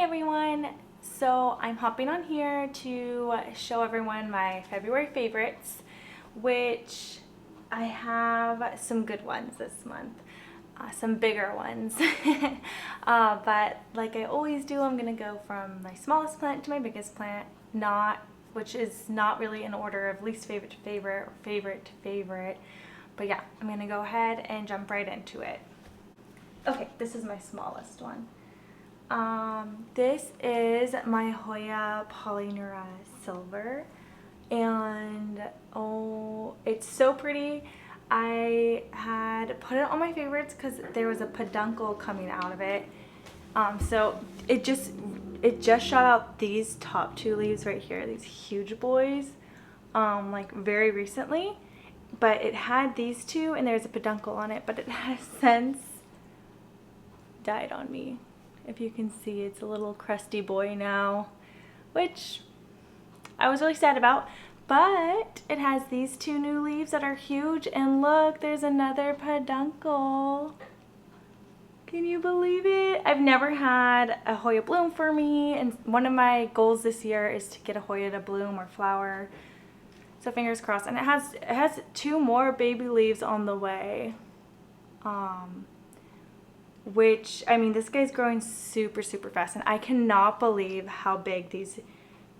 everyone! So I'm hopping on here to show everyone my February favorites, which I have some good ones this month, some bigger ones. But like I always do, I'm gonna go from my smallest plant to my biggest plant, which is not really in order of least favorite to favorite or favorite to favorite. But yeah, I'm gonna go ahead and jump right into it. Okay, this is my smallest one. This is my Hoya Polyneura Silver, and oh, it's so pretty. I had put it on my favorites because there was a peduncle coming out of it. So it just shot out these top two leaves right here, these huge boys, like very recently. But it had these two, and there's a peduncle on it, but it has since died on me. If you can see, it's a little crusty boy now, which I was really sad about. But it has these two new leaves that are huge, and look, there's another peduncle. Can you believe it? I've never had a Hoya bloom for me, and one of my goals this year is to get a Hoya to bloom or flower. So fingers crossed. And it has two more baby leaves on the way. Which, I mean, this guy's growing super fast, and I cannot believe how big these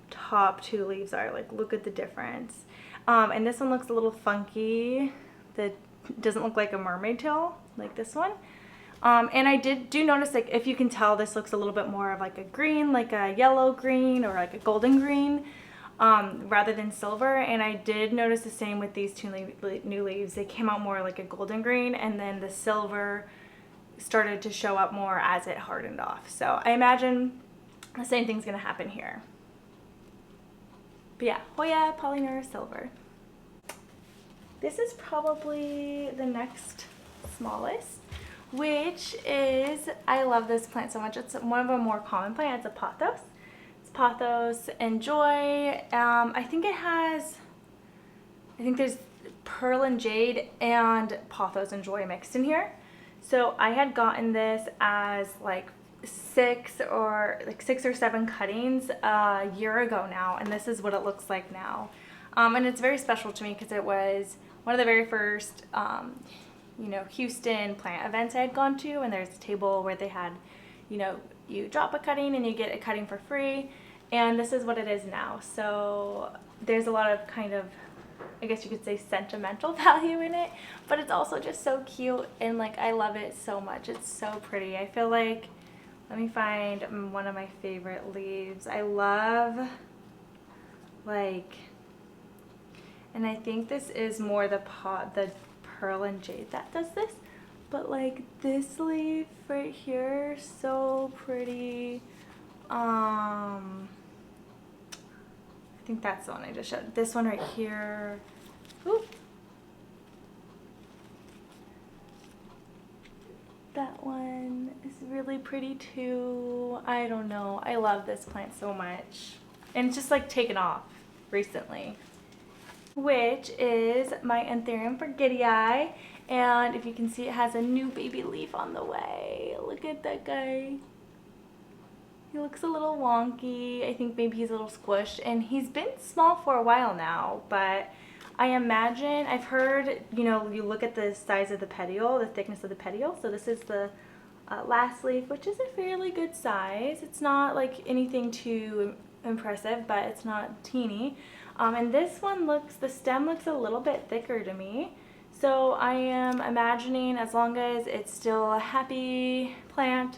top two leaves are. Like, look at the difference. And this one looks a little funky. That doesn't look like a mermaid tail like this one. And I do notice, like, if you can tell, this looks a little bit more of like a green, like a yellow green or like a golden green, rather than silver. And I did notice the same with these two new leaves. They came out more like a golden green, and then the silver started to show up more as it hardened off. So I imagine the same thing's gonna happen here. But yeah, Hoya Polyneura Silver. This is probably the next smallest, which is, I love this plant so much. It's one of a more common plants. It's a Pothos. It's Pothos and Joy. I think there's Pearl and Jade and Pothos and Joy mixed in here. So I had gotten this as like six or seven cuttings a year ago now, and this is what it looks like now. And it's very special to me because it was one of the very first Houston plant events I had gone to, and there's a table where they had, you drop a cutting and you get a cutting for free, and this is what it is now. So there's a lot of kind of, I guess you could say, sentimental value in it, but it's also just so cute, and like I love it so much. It's so pretty. I feel like, let me find one of my favorite leaves. I love, like, and I think this is more the Pearl and Jade that does this, but like this leaf right here, so pretty. I think that's the one I just showed. This one right here. Ooh. That one is really pretty too. I don't know. I love this plant so much. And it's just like taken off recently. Which is my Anthurium Forgetti. And if you can see, it has a new baby leaf on the way. Look at that guy. He looks a little wonky. I think maybe he's a little squished, and he's been small for a while now, but I imagine, I've heard, you look at the size of the petiole, the thickness of the petiole. So this is the last leaf, which is a fairly good size. It's not like anything too impressive, but it's not teeny. And this one the stem looks a little bit thicker to me. So I am imagining, as long as it's still a happy plant,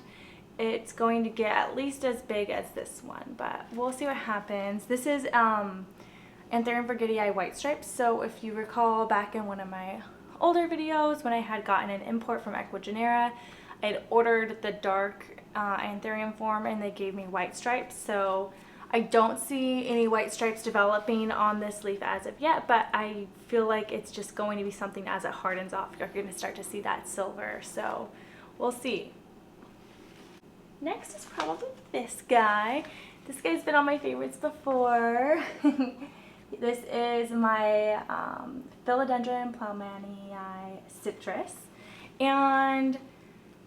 it's going to get at least as big as this one, but we'll see what happens. This is Anthurium Forgetti white stripes. So if you recall back in one of my older videos when I had gotten an import from Ecuagenera, I had ordered the dark Anthurium form, and they gave me white stripes. So I don't see any white stripes developing on this leaf as of yet, but I feel like it's just going to be something as it hardens off. You're going to start to see that silver, so we'll see. Next is probably this guy. This guy's been on my favorites before. This is my Philodendron Plowmanii citrus. And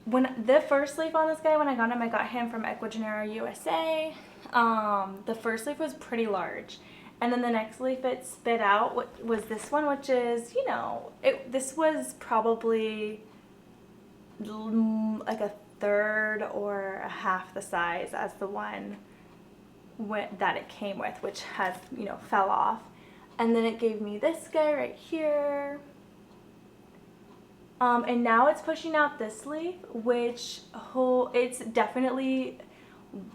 when the first leaf on this guy, when I got him from Ecuador, USA. The first leaf was pretty large, and then the next leaf it spit out was this one, which is, you know, this was probably like a third or a half the size as the one that it came with, which has, you know, fell off. And then it gave me this guy right here. And now it's pushing out this leaf, which it's definitely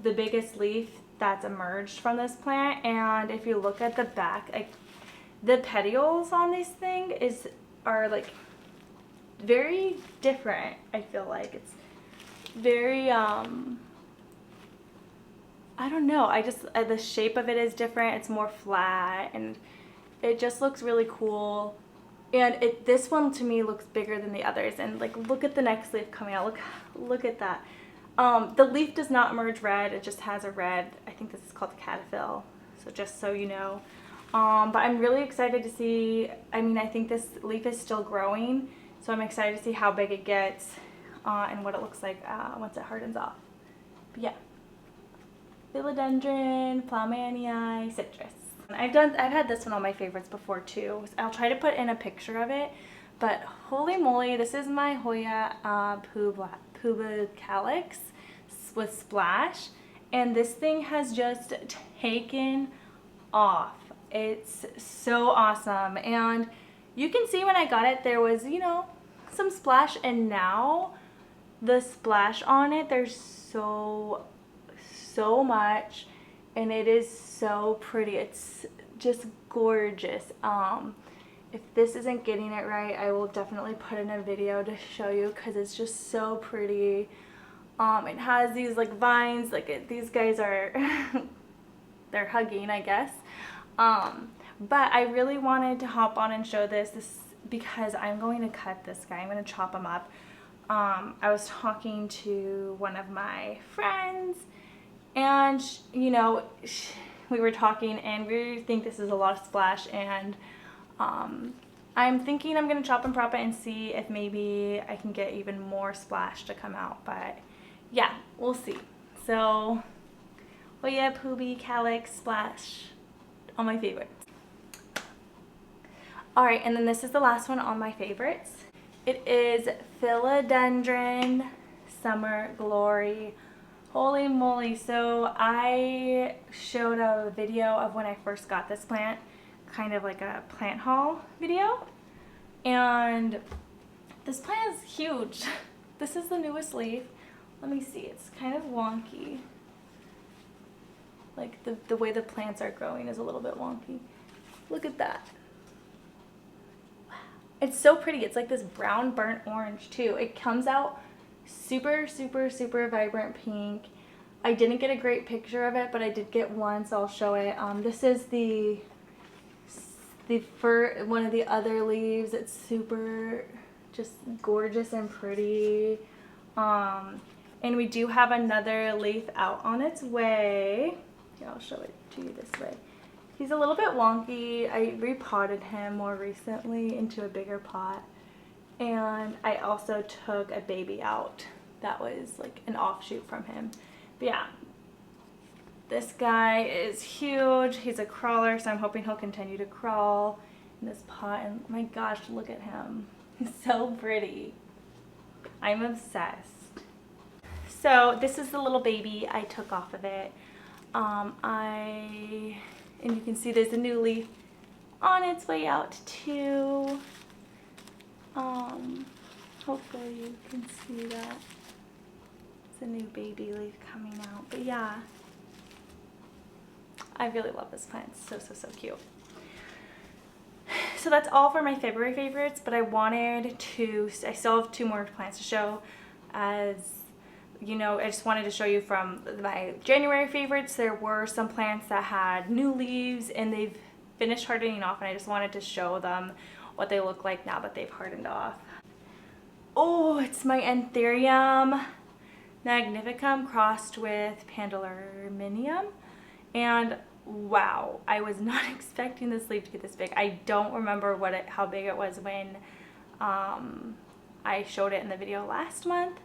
the biggest leaf that's emerged from this plant. And if you look at the back, like the petioles on this thing are like very different. I feel like it's very I don't know, the shape of it is different. It's more flat and it just looks really cool. And this one to me looks bigger than the others. And like, look at the next leaf coming out. Look at that. The leaf does not emerge red. It just has a red. I think this is called the caterpillar. So just so you know. But I'm really excited to see. I mean, I think this leaf is still growing. So I'm excited to see how big it gets and what it looks like once it hardens off. But yeah. Philodendron, Plowmanii, citrus. I've had this one on my favorites before too. I'll try to put in a picture of it, but holy moly, this is my Hoya Pubicalyx with Splash, and this thing has just taken off. It's so awesome, and you can see when I got it there was, you know, some splash, and now the splash on it, there's so much. And it is so pretty. It's just gorgeous. If this isn't getting it right, I will definitely put in a video to show you because it's just so pretty. It has these like vines, like these guys are, they're hugging, I guess. But I really wanted to hop on and show this because I'm going to cut this guy. I'm going to chop him up. I was talking to one of my friends, and, you know, we were talking and we think this is a lot of splash, and I'm thinking I'm going to chop and prop it and see if maybe I can get even more splash to come out. But yeah, we'll see. So, Hoya Pubicalyx Splash, all my favorites. Alright, and then this is the last one on my favorites. It is Philodendron Summer Glory. Holy moly, so I showed a video of when I first got this plant, kind of like a plant haul video, and this plant is huge. This is the newest leaf. Let me see, it's kind of wonky. Like the way the plants are growing is a little bit wonky. Look at that. Wow. It's so pretty. It's like this brown burnt orange too. It comes out super vibrant pink. I didn't get a great picture of it, but I did get one, so I'll show it. This is the one of the other leaves. It's super just gorgeous and pretty. And we do have another leaf out on its way. Here, I'll show it to you this way. He's a little bit wonky. I repotted him more recently into a bigger pot. And I also took a baby out that was like an offshoot from him. But yeah, this guy is huge. He's a crawler, so I'm hoping he'll continue to crawl in this pot. And my gosh, look at him. He's so pretty. I'm obsessed. So this is the little baby I took off of it. And you can see there's a new leaf on its way out too. Hopefully you can see that. It's a new baby leaf coming out. But yeah, I really love this plant. It's so cute. So that's all for my February favorites, but I still have 2 more plants to show. As you know, I just wanted to show you from my January favorites. There were some plants that had new leaves and they've finished hardening off, and I just wanted to show them what they look like now that they've hardened off. Oh, it's my Anthurium magnificum crossed with Pandalurminium, and wow, I was not expecting this leaf to get this big. I don't remember how big it was when I showed it in the video last month,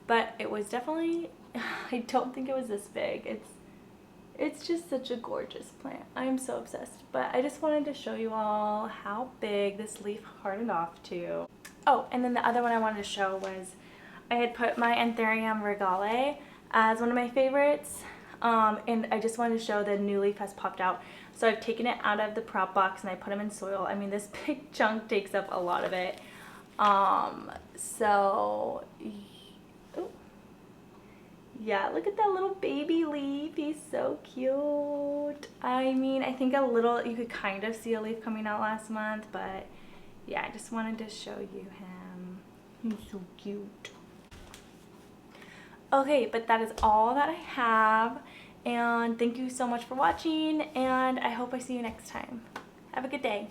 but it was definitely, I don't think it was this big. It's just such a gorgeous plant. I'm so obsessed. But I just wanted to show you all how big this leaf hardened off to. Oh, and then the other one I wanted to show was I had put my Anthurium regale as one of my favorites. And I just wanted to show the new leaf has popped out. So I've taken it out of the prop box and I put them in soil. I mean, this big chunk takes up a lot of it. So, ooh. Yeah, look at that little baby leaf. He's so cute. I mean, I think you could kind of see a leaf coming out last month, but yeah, I just wanted to show you him. He's so cute. Okay, but that is all that I have, and thank you so much for watching, and I hope I see you next time. Have a good day.